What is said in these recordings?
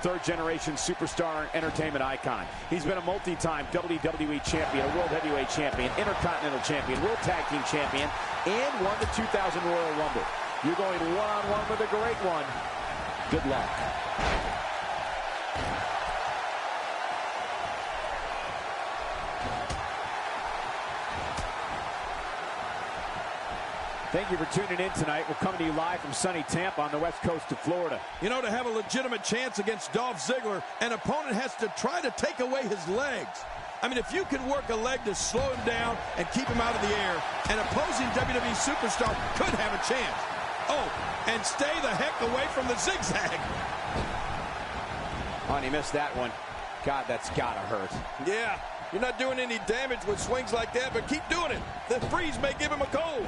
Third-generation superstar and entertainment icon. He's been a multi-time WWE champion, a World Heavyweight champion, Intercontinental champion, World Tag Team champion, and won the 2000 Royal Rumble. You're going one-on-one with a great one. Good luck. Thank you for tuning in tonight. We're coming to you live from sunny Tampa on the west coast of Florida. You know, to have a legitimate chance against Dolph Ziggler, an opponent has to try to take away his legs. I mean, if you can work a leg to slow him down and keep him out of the air, an opposing WWE superstar could have a chance. Oh, and stay the heck away from the zigzag. Oh, and he missed that one. God, that's gotta hurt. Yeah, you're not doing any damage with swings like that, but keep doing it. The freeze may give him a cold.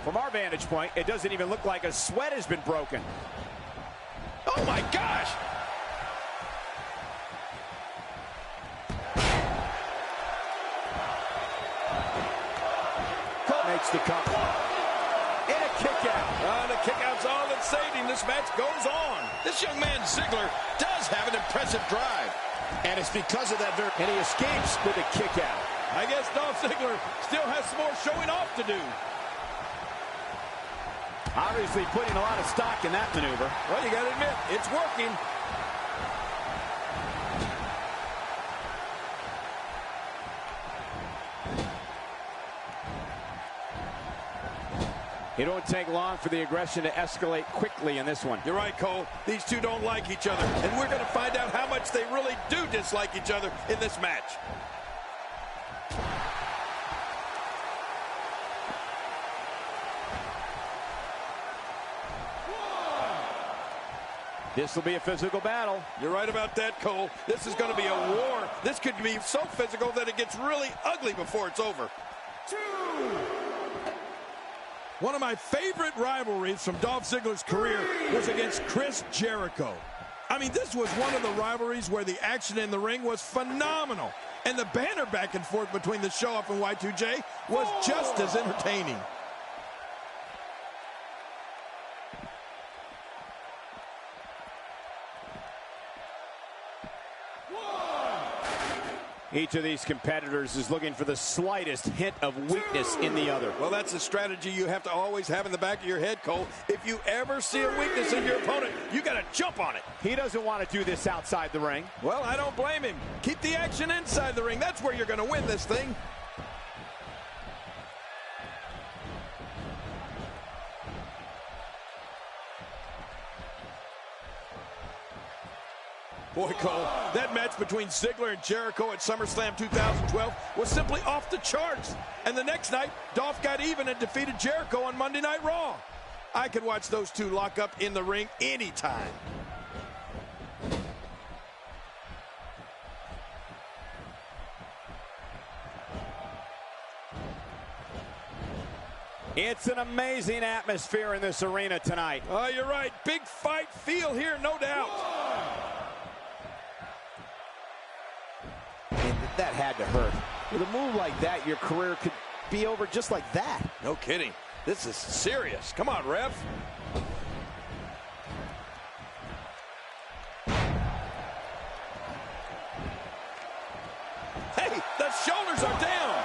From our vantage point, it doesn't even look like a sweat has been broken. Oh my gosh! Makes the cover. And a kick out. The kick out's all that saved him. This match goes on. This young man, Ziggler, does have an impressive drive. And it's because of that. And he escapes with a kick out. I guess Dolph Ziggler still has some more showing off to do. Obviously putting a lot of stock in that maneuver. Well, you got to admit, it's working. It won't take long for the aggression to escalate quickly in this one. You're right, Cole. These two don't like each other, and we're going to find out how much they really do dislike each other in this match. This will be a physical battle. You're right about that, Cole. This is going to be a war. This could be so physical that it gets really ugly before it's over. One of my favorite rivalries from Dolph Ziggler's career was against Chris Jericho. I mean, this was one of the rivalries where the action in the ring was phenomenal. And the banter back and forth between the Show-Off and Y2J was just as entertaining. Each of these competitors is looking for the slightest hint of weakness in the other. Well, that's a strategy you have to always have in the back of your head, Cole. If you ever see a weakness in your opponent, you got to jump on it. He doesn't want to do this outside the ring. Well, I don't blame him. Keep the action inside the ring. That's where you're going to win this thing. Boy, Cole, that match between Ziggler and Jericho at SummerSlam 2012 was simply off the charts. And the next night, Dolph got even and defeated Jericho on Monday Night Raw. I could watch those two lock up in the ring anytime. It's an amazing atmosphere in this arena tonight. Oh, you're right. Big fight feel here, no doubt. That had to hurt. With a move like that, your career could be over just like that. No kidding. This is serious. Come on, ref. Hey, the shoulders are down.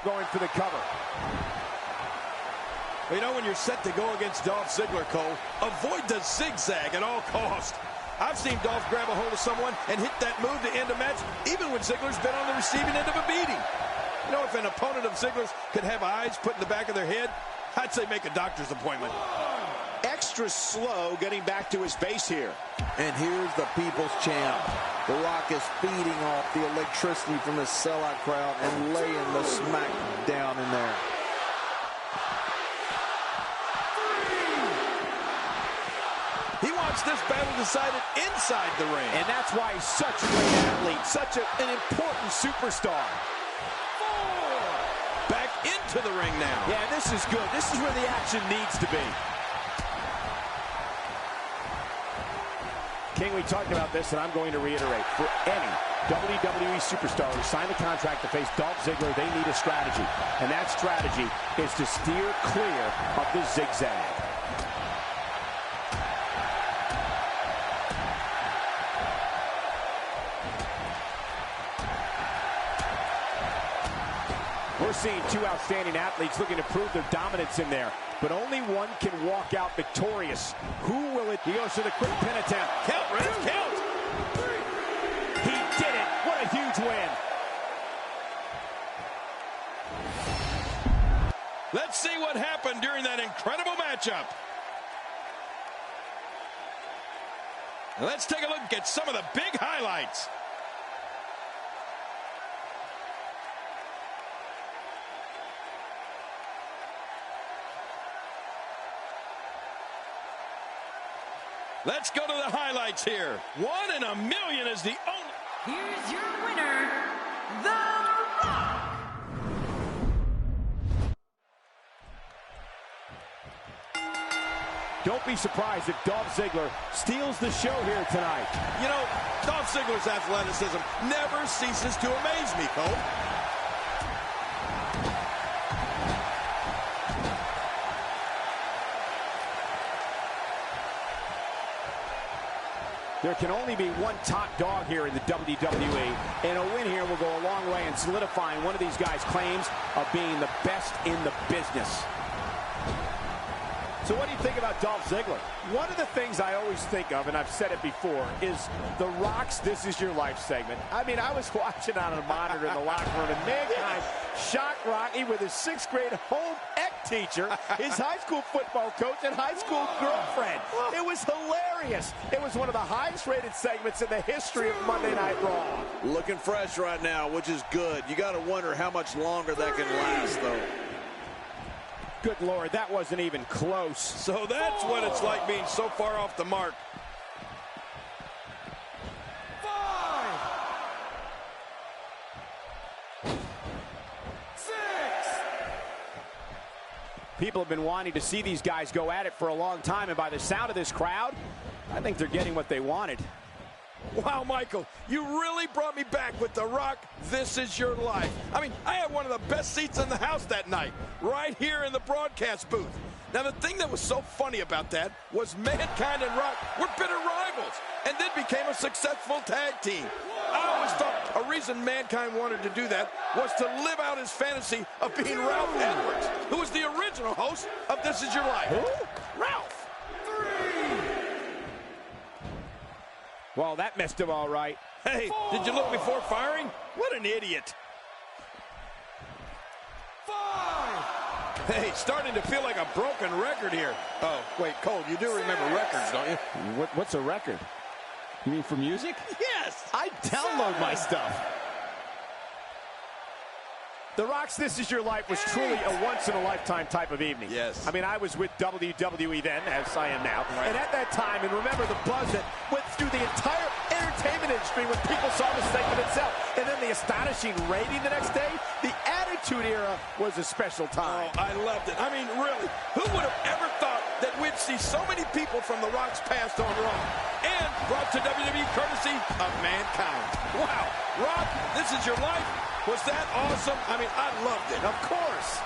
Going for the cover. You know, when you're set to go against Dolph Ziggler, Cole, avoid the zigzag at all costs. I've seen Dolph grab a hold of someone and hit that move to end a match, even when Ziggler's been on the receiving end of a beating. You know, if an opponent of Ziggler's could have eyes put in the back of their head, I'd say make a doctor's appointment. Extra slow getting back to his base here. And here's the People's Champ. The Rock is feeding off the electricity from the sellout crowd and laying the smack down in there. He wants this battle decided inside the ring. And that's why he's such a great athlete, such an important superstar. Back into the ring now. Yeah, this is good. This is where the action needs to be. King, we talked about this, and I'm going to reiterate. For any WWE superstar to sign a contract to face Dolph Ziggler, they need a strategy. And that strategy is to steer clear of the zigzag. We're seeing two outstanding athletes looking to prove their dominance in there, but only one can walk out victorious. Who will it? He goes to the quick pin attempt. Count, Ref, count. He did it. What a huge win. Let's see what happened during that incredible matchup. Let's take a look at some of the big highlights. Let's go to the highlights here. 1 in a million is the only... Here's your winner, The Rock. Don't be surprised if Dolph Ziggler steals the show here tonight. You know, Dolph Ziggler's athleticism never ceases to amaze me, Cole. There can only be one top dog here in the WWE, and a win here will go a long way in solidifying one of these guys' claims of being the best in the business. So what do you think about Dolph Ziggler? One of the things I always think of, and I've said it before, is The Rock's This Is Your Life segment. I mean, I was watching on a monitor in the locker room, and Mankind shocked Rocky with his 6th grade home ec teacher, his high school football coach, and high school girlfriend. It was hilarious. It was one of the highest rated segments in the history of Monday Night Raw. Looking fresh right now, which is good. You got to wonder how much longer that can last, though. Good Lord, that wasn't even close. So that's what it's like being so far off the mark. 5, 6. People have been wanting to see these guys go at it for a long time, and by the sound of this crowd, I think they're getting what they wanted. Wow, Michael, you really brought me back with The Rock. This is your life. I mean, I had one of the best seats in the house that night, right here in the broadcast booth. Now, the thing that was so funny about that was Mankind and Rock were bitter rivals and then became a successful tag team. I always thought a reason Mankind wanted to do that was to live out his fantasy of being Ralph Edwards, who was the original host of This Is Your Life. Who? Ralph. 3. Well, that messed him all right. Hey, did you look before firing? What an idiot. 5. Hey, starting to feel like a broken record here. Oh, wait, Cole, you do remember records, don't you? What's a record? You mean for music? Yes. I download my stuff. The Rock's This Is Your Life was truly a once-in-a-lifetime type of evening. Yes. I mean, I was with WWE then, as I am now. Right. And at that time, and remember the buzz that went through the entire entertainment industry when people saw the segment itself. And then the astonishing rating the next day. The Attitude Era was a special time. Oh, I loved it. I mean, really, who would have ever thought that we'd see so many people from The Rock's past on Raw? And brought to WWE courtesy of Mankind. Wow, Rock, This Is Your Life. Was that awesome? I mean, I loved it. Of course.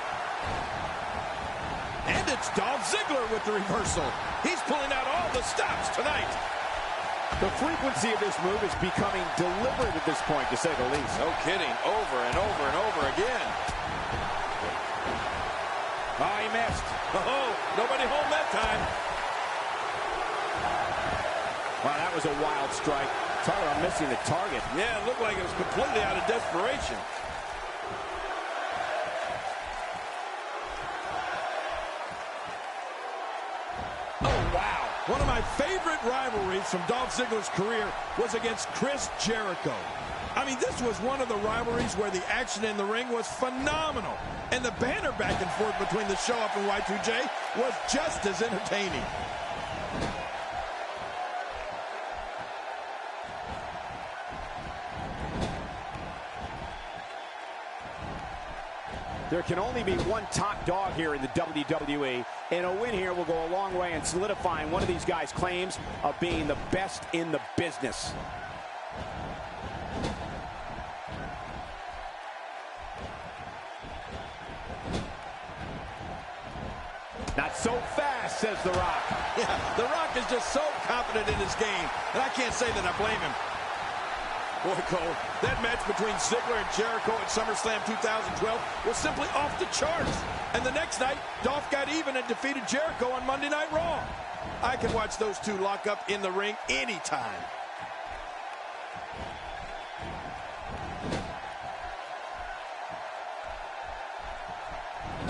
And it's Dolph Ziggler with the reversal. He's pulling out all the stops tonight. The frequency of this move is becoming deliberate at this point, to say the least. No kidding. Over and over and over again. Oh, he missed. Oh, nobody home that time. Wow, that was a wild strike. Talk about missing the target. Yeah, it looked like it was completely out of desperation. Oh, wow. One of my favorite rivalries from Dolph Ziggler's career was against Chris Jericho. I mean, this was one of the rivalries where the action in the ring was phenomenal. And the banter back and forth between the show-up and Y2J was just as entertaining. There can only be one top dog here in the WWE, and a win here will go a long way in solidifying one of these guys' claims of being the best in the business. Not so fast, says The Rock. Yeah, The Rock is just so confident in his game, and I can't say that I blame him. Boy, Cole, that match between Ziggler and Jericho at SummerSlam 2012 was simply off the charts. And the next night, Dolph got even and defeated Jericho on Monday Night Raw. I can watch those two lock up in the ring anytime.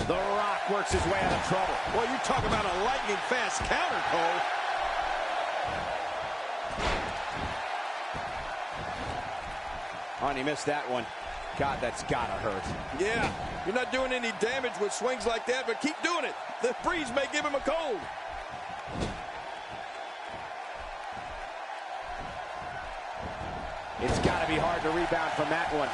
The Rock works his way out of trouble. Well, you talk about a lightning fast counter, Cole. Oh, and he missed that one. God, that's gotta hurt. Yeah, you're not doing any damage with swings like that, but keep doing it. The breeze may give him a cold. It's gotta be hard to rebound from that one.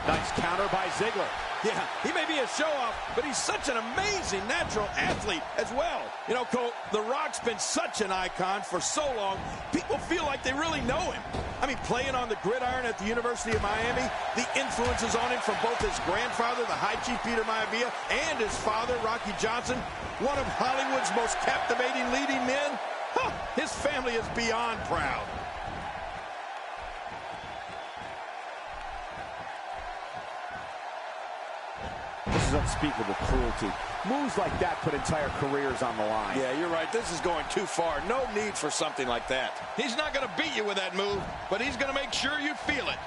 Nice counter by Ziggler. Yeah, he may be a show-off, but he's such an amazing natural athlete as well. You know, Cole, The Rock's been such an icon for so long, people feel like they really know him. I mean, playing on the gridiron at the University of Miami, the influences on him from both his grandfather, the High Chief Peter Maivia, and his father, Rocky Johnson, one of Hollywood's most captivating leading men. Huh, his family is beyond proud. This is unspeakable cruelty. Moves like that put entire careers on the line. Yeah, you're right. This is going too far. No need for something like that. He's not going to beat you with that move, but he's going to make sure you feel it.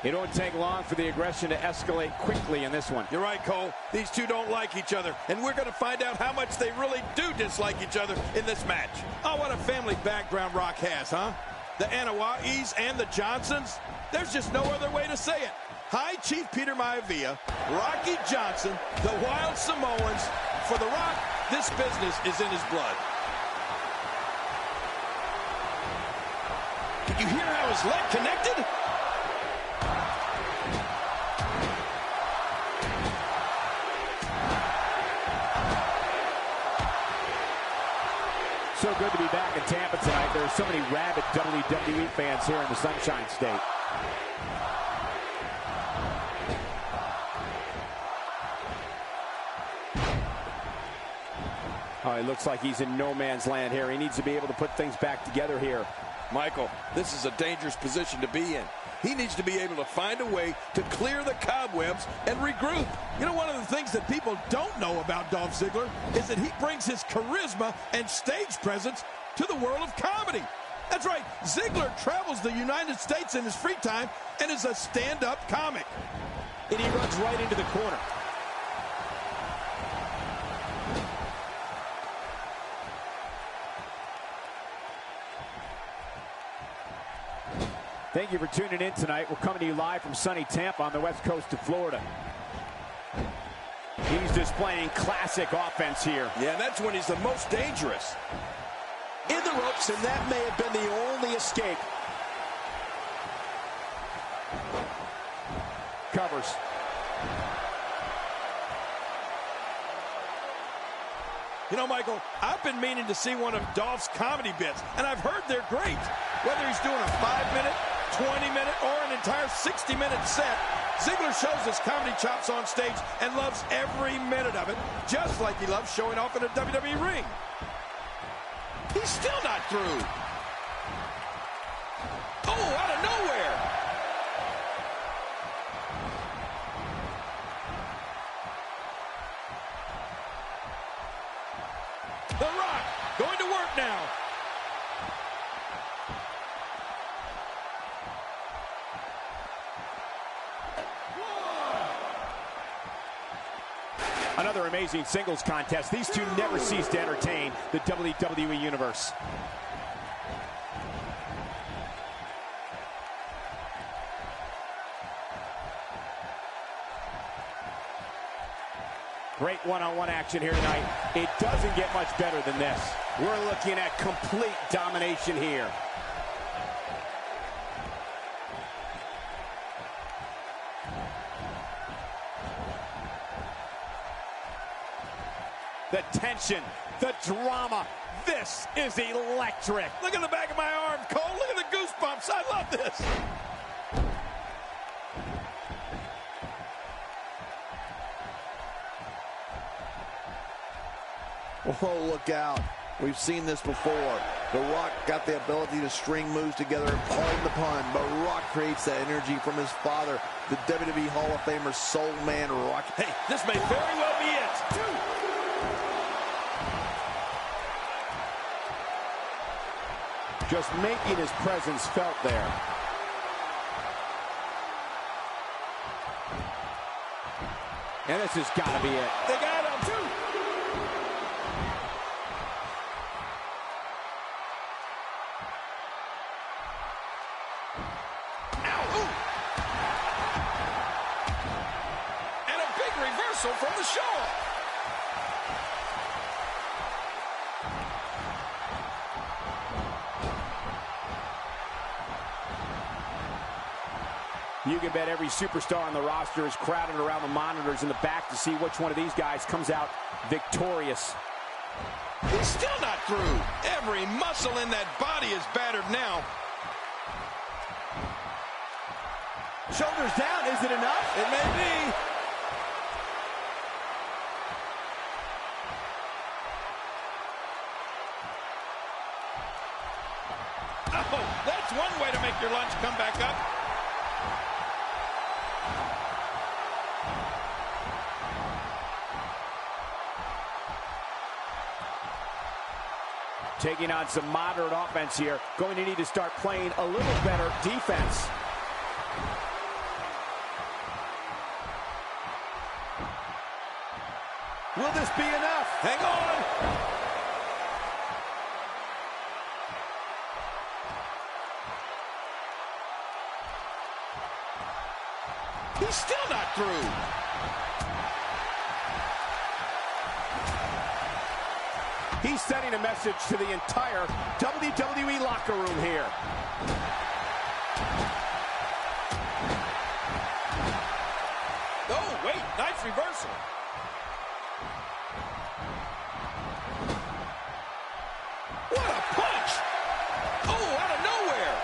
It won't take long for the aggression to escalate quickly in this one. You're right, Cole. These two don't like each other, and we're going to find out how much they really do dislike each other in this match. Oh, what a family background Rock has, huh? The Anawais and the Johnsons. There's just no other way to say it. High Chief Peter Maivia, Rocky Johnson, the Wild Samoans. For The Rock, this business is in his blood. Did you hear how his leg connected? So good to be back in Tampa tonight. There are so many rabid WWE fans here in the Sunshine State. Oh, it looks like he's in no man's land here. He needs to be able to put things back together here. Michael, this is a dangerous position to be in. He needs to be able to find a way to clear the cobwebs and regroup. You know, one of the things that people don't know about Dolph Ziggler is that he brings his charisma and stage presence to the world of comedy. That's right, Ziggler travels the United States in his free time and is a stand-up comic. And he runs right into the corner. Thank you for tuning in tonight. We're coming to you live from sunny Tampa on the west coast of Florida. He's displaying classic offense here. Yeah, that's when he's the most dangerous. In the ropes, and that may have been the only escape. Covers. You know, Michael, I've been meaning to see one of Dolph's comedy bits, and I've heard they're great. Whether he's doing a 5-minute, 20-minute, or an entire 60-minute set, Ziggler shows his comedy chops on stage and loves every minute of it, just like he loves showing off in a WWE ring. He's still not through. Oh, out of nowhere. The Rock going to work now. Another amazing singles contest. These two never cease to entertain the WWE Universe. Great one-on-one action here tonight. It doesn't get much better than this. We're looking at complete domination here. The tension, the drama. This is electric. Look at the back of my arm, Cole. Look at the goosebumps. I love this. Oh, look out. We've seen this before. The Rock got the ability to string moves together and pardon the pun, but Rock creates that energy from his father, the WWE Hall of Famer Soul Man Rock. Hey, this may very well be it. Just making his presence felt there. And this has got to be it. They got him, too. And a big reversal from the show-off. You can bet every superstar on the roster is crowded around the monitors in the back to see which one of these guys comes out victorious. He's still not through. Every muscle in that body is battered now. Shoulders down, is it enough? It may be. Oh, that's one way to make your lunch come back up. Taking on some moderate offense here. Going to need to start playing a little better defense. Will this be enough? Hang on. He's still not through. He's sending a message to the entire WWE locker room here. Oh, wait, nice reversal. What a punch! Oh, out of nowhere.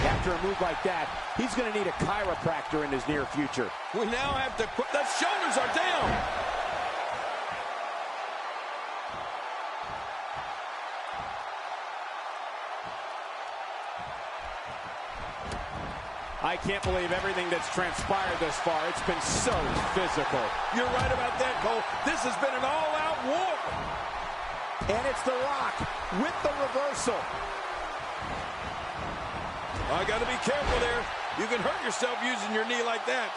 After a move like that, he's going to need a chiropractor in his near future. We now have to put, the shoulders are down. I can't believe everything that's transpired thus far. It's been so physical. You're right about that, Cole. This has been an all-out war. And it's The Rock with the reversal. I got to be careful there. You can hurt yourself using your knee like that.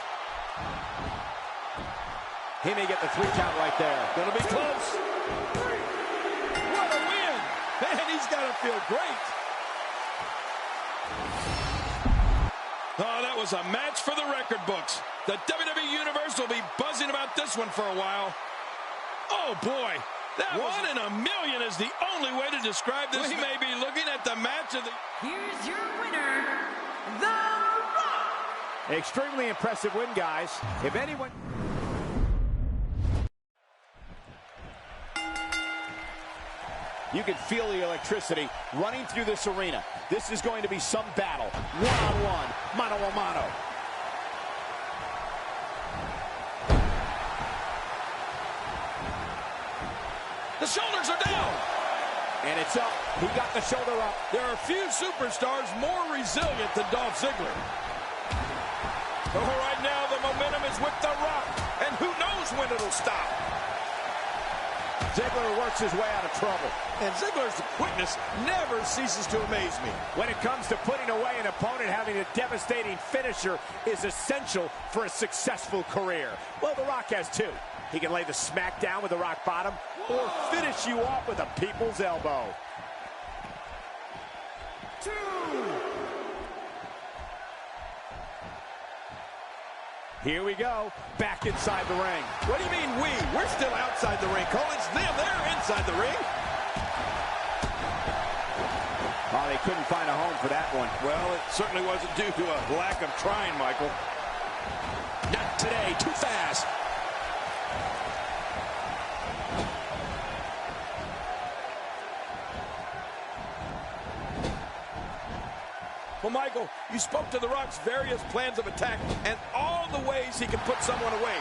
He may get the 3 count right there. Gonna be close. What a win! Man, he's got to feel great. Oh, that was a match for the record books. The WWE Universe will be buzzing about this one for a while. Oh, boy. That 1 in a million is the only way to describe this. We may be looking at the match of the... Here's your winner, The Rock. Extremely impressive win, guys. If anyone... You can feel the electricity running through this arena. This is going to be some battle. One-on-one, mano-a-mano. The shoulders are down. And it's up. He got the shoulder up. There are few superstars more resilient than Dolph Ziggler. Oh, right now the momentum is with The Rock. And who knows when it'll stop. Ziggler works his way out of trouble. And Ziggler's quickness never ceases to amaze me. When it comes to putting away an opponent, having a devastating finisher is essential for a successful career. Well, The Rock has 2. He can lay the smack down with the rock bottom or finish you off with a people's elbow. 2. Here we go, back inside the ring. What do you mean we? We're still outside the ring, Cole. It's them. They're inside the ring. Oh, they couldn't find a home for that one. Well, it certainly wasn't due to a lack of trying, Michael. Not today. Too fast. Well, Michael, you spoke to The Rock's various plans of attack and all the ways he can put someone away.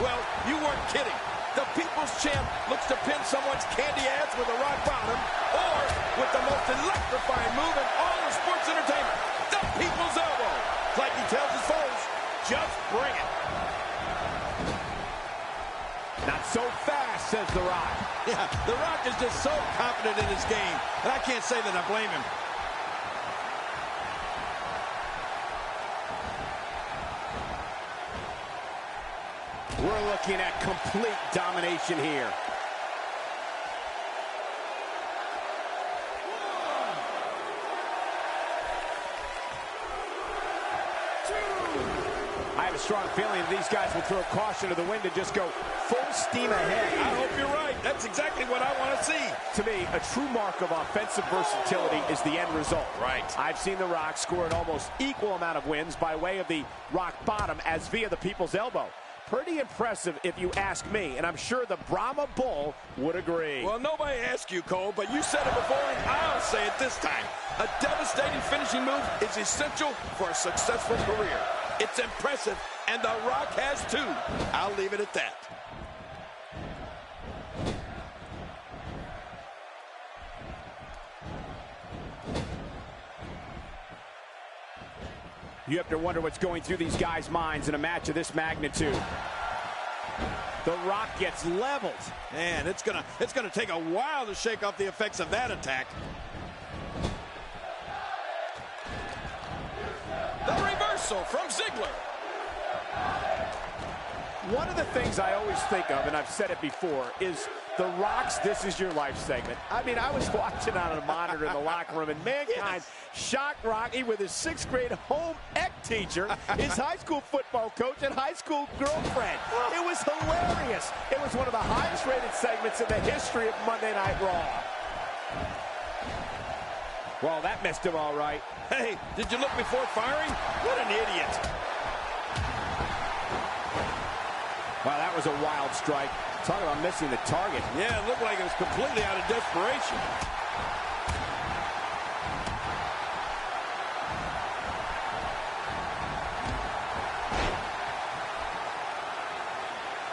Well, you weren't kidding. The People's Champ looks to pin someone's candy ass with a rock bottom or with the most electrifying move in all of sports entertainment, the People's Elbow. It's like he tells his foes, just bring it. Not so fast, says The Rock. Yeah, The Rock is just so confident in his game, and I can't say that I blame him. We're looking at complete domination here. I have a strong feeling that these guys will throw caution to the wind and just go full steam ahead. I hope you're right. That's exactly what I want to see. To me, a true mark of offensive versatility is the end result. Right. I've seen The Rock score an almost equal amount of wins by way of the rock bottom as via the People's Elbow. Pretty impressive if you ask me, and I'm sure the Brahma Bull would agree. Well, nobody asked you, Cole, but you said it before, and I'll say it this time. A devastating finishing move is essential for a successful career. It's impressive, and The Rock has too. I'll leave it at that. You have to wonder what's going through these guys' minds in a match of this magnitude. The Rock gets leveled. Man, it's gonna take a while to shake off the effects of that attack. The reversal from Ziggler. One of the things I always think of, and I've said it before, is The Rock's This Is Your Life segment. I mean, I was watching on a monitor in the locker room, and Mankind shocked Rocky with his 6th grade home ec teacher, his high school football coach, and high school girlfriend. It was hilarious. It was one of the highest rated segments in the history of Monday Night Raw. Well, that missed him all right. Hey, did you look before firing? What an idiot. Wow, that was a wild strike. Talk about missing the target. Yeah, it looked like it was completely out of desperation.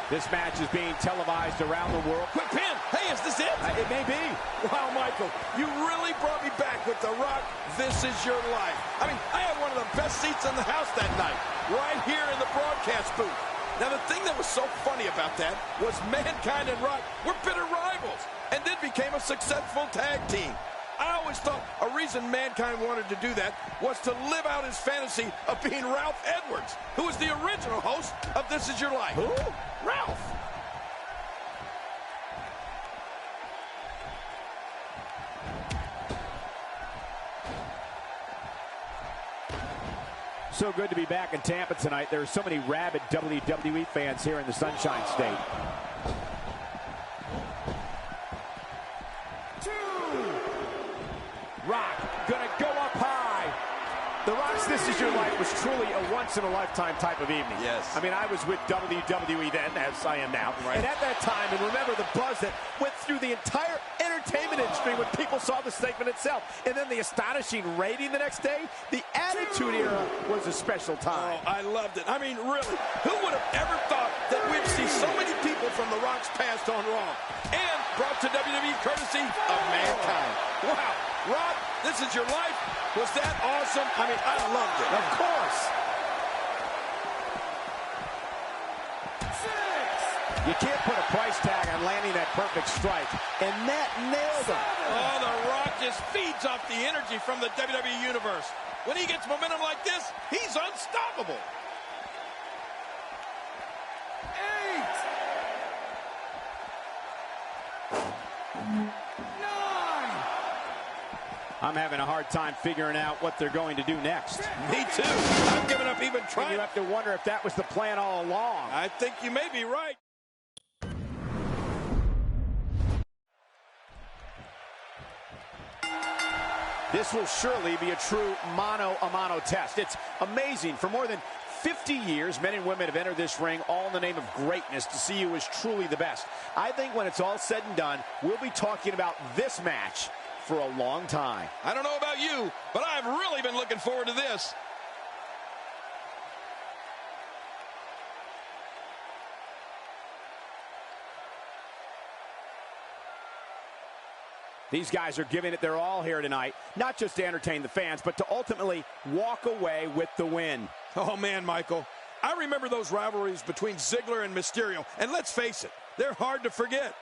This match is being televised around the world. Quick pin. Hey, is this it? It may be. Wow, Michael, you really brought me back with The Rock. This is your life. I mean, I had one of the best seats in the house that night, right here in the broadcast booth. Now, the thing that was so funny about that was Mankind and Rock were bitter rivals and then became a successful tag team. I always thought a reason Mankind wanted to do that was to live out his fantasy of being Ralph Edwards, who was the original host of This Is Your Life. Who? Ralph. So good to be back in Tampa tonight. There are so many rabid WWE fans here in the Sunshine State. Rock gonna go up high. The Rock's This Is Your Life was truly a once-in-a-lifetime type of evening. Yes. I mean, I was with WWE then, as I am now. Right. And at that time, and remember the buzz that went through the entire entertainment industry when people saw the segment itself. And then the astonishing rating the next day. The Attitude Era was a special time. Oh, I loved it. I mean, really, who would have ever thought that we'd see so many people from The Rock's past on Raw? And brought to WWE courtesy of Mankind. Wow, Rock, This Is Your Life. Was that awesome? I mean, I loved it. Of course. You can't put a price tag on landing that perfect strike. And that nailed him. Oh, The Rock just feeds off the energy from the WWE Universe. When he gets momentum like this, he's unstoppable. 8, 9. I'm having a hard time figuring out what they're going to do next. Me too. I've given up even trying. You have to wonder if that was the plan all along. I think you may be right. This will surely be a true mano-a-mano test. It's amazing. For more than 50 years, men and women have entered this ring all in the name of greatness to see who is truly the best. I think when it's all said and done, we'll be talking about this match for a long time. I don't know about you, but I've really been looking forward to this. These guys are giving it their all here tonight, not just to entertain the fans, but to ultimately walk away with the win. Oh, man, Michael. I remember those rivalries between Ziggler and Mysterio, and let's face it, they're hard to forget.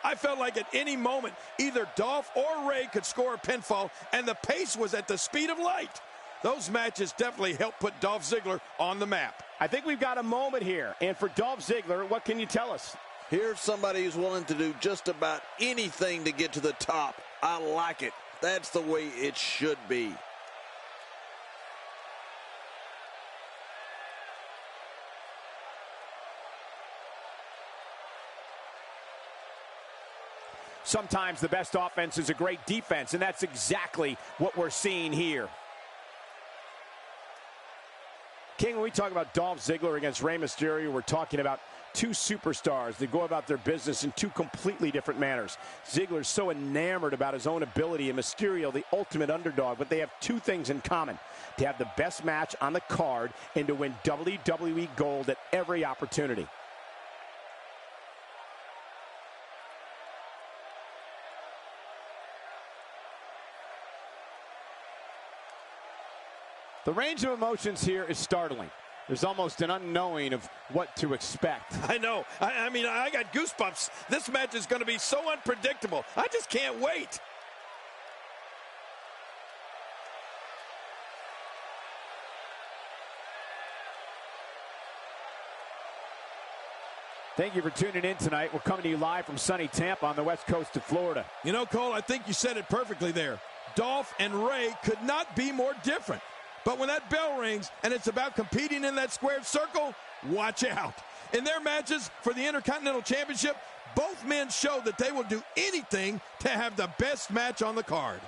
I felt like at any moment, either Dolph or Ray could score a pinfall, and the pace was at the speed of light. Those matches definitely helped put Dolph Ziggler on the map. I think we've got a moment here, and for Dolph Ziggler, what can you tell us? Here's somebody who's willing to do just about anything to get to the top. I like it. That's the way it should be. Sometimes the best offense is a great defense, and that's exactly what we're seeing here. King, when we talk about Dolph Ziggler against Rey Mysterio, we're talking about two superstars that go about their business in two completely different manners. Ziggler's so enamored about his own ability, and Mysterio the ultimate underdog, but they have two things in common: to have the best match on the card and to win WWE gold at every opportunity. The range of emotions here is startling. There's almost an unknowing of what to expect. I know. I mean, I got goosebumps. This match is going to be so unpredictable. I just can't wait. Thank you for tuning in tonight. We're coming to you live from sunny Tampa on the west coast of Florida. You know, Cole, I think you said it perfectly there. Dolph and Ray could not be more different. But when that bell rings and it's about competing in that squared circle, watch out. In their matches for the Intercontinental Championship, both men show that they will do anything to have the best match on the card.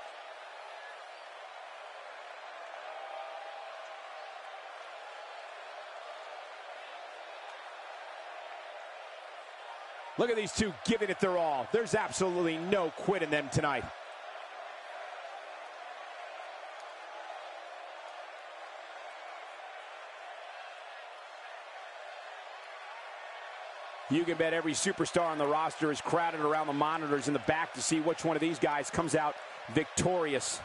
Look at these two giving it their all. There's absolutely no quit in them tonight. You can bet every superstar on the roster is crowded around the monitors in the back to see which one of these guys comes out victorious.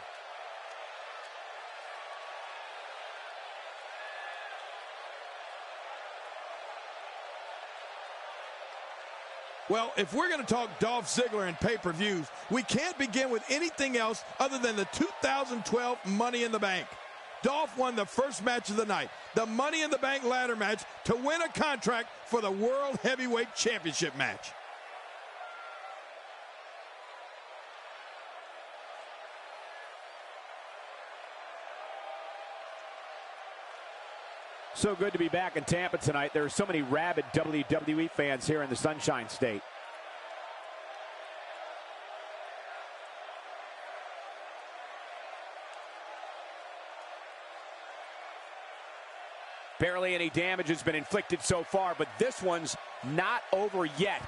Well, if we're going to talk Dolph Ziggler and pay-per-views, we can't begin with anything else other than the 2012 Money in the Bank. Dolph won the first match of the night, the Money in the Bank ladder match, to win a contract for the World Heavyweight Championship match. So good to be back in Tampa tonight. There are so many rabid WWE fans here in the Sunshine State. Barely any damage has been inflicted so far, but this one's not over yet.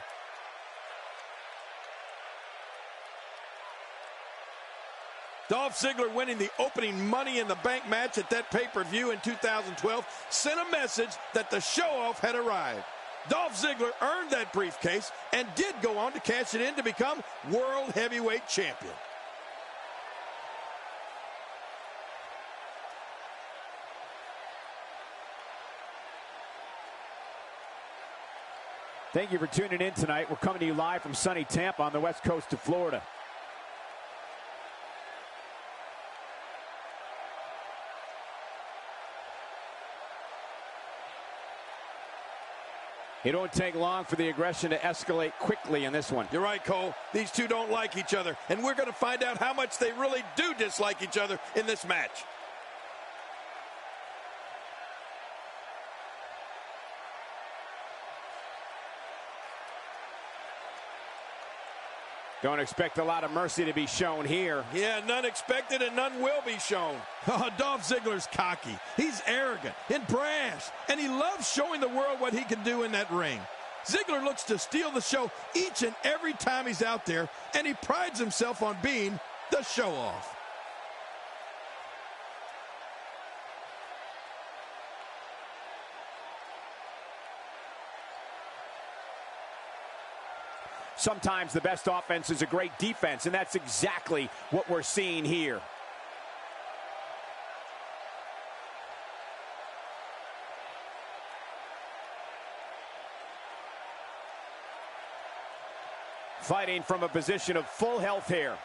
Dolph Ziggler winning the opening Money in the Bank match at that pay-per-view in 2012 sent a message that the show-off had arrived. Dolph Ziggler earned that briefcase and did go on to cash it in to become World Heavyweight Champion. Thank you for tuning in tonight. We're coming to you live from sunny Tampa on the west coast of Florida. It won't take long for the aggression to escalate quickly in this one. You're right, Cole. These two don't like each other, and we're going to find out how much they really do dislike each other in this match. Don't expect a lot of mercy to be shown here. Yeah, none expected and none will be shown. Oh, Dolph Ziggler's cocky. He's arrogant and brash, and he loves showing the world what he can do in that ring. Ziggler looks to steal the show each and every time he's out there, and he prides himself on being the show-off. Sometimes the best offense is a great defense, and that's exactly what we're seeing here. Fighting from a position of full health here.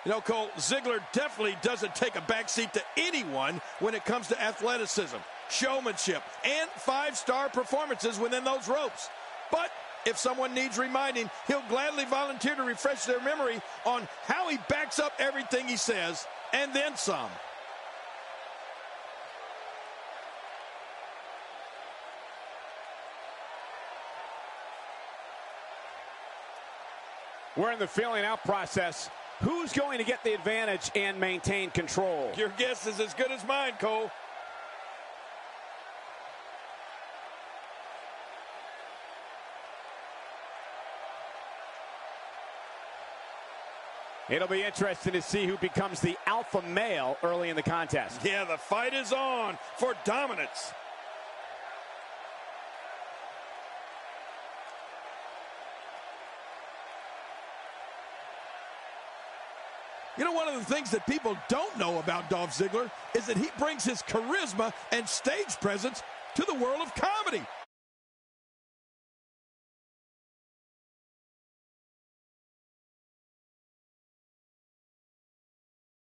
You know, Cole, Ziggler definitely doesn't take a backseat to anyone when it comes to athleticism, showmanship, and five-star performances within those ropes. But if someone needs reminding, he'll gladly volunteer to refresh their memory on how he backs up everything he says, and then some. We're in the feeling out process. Who's going to get the advantage and maintain control? Your guess is as good as mine, Cole. It'll be interesting to see who becomes the alpha male early in the contest. Yeah, the fight is on for dominance. You know, one of the things that people don't know about Dolph Ziggler is that he brings his charisma and stage presence to the world of comedy.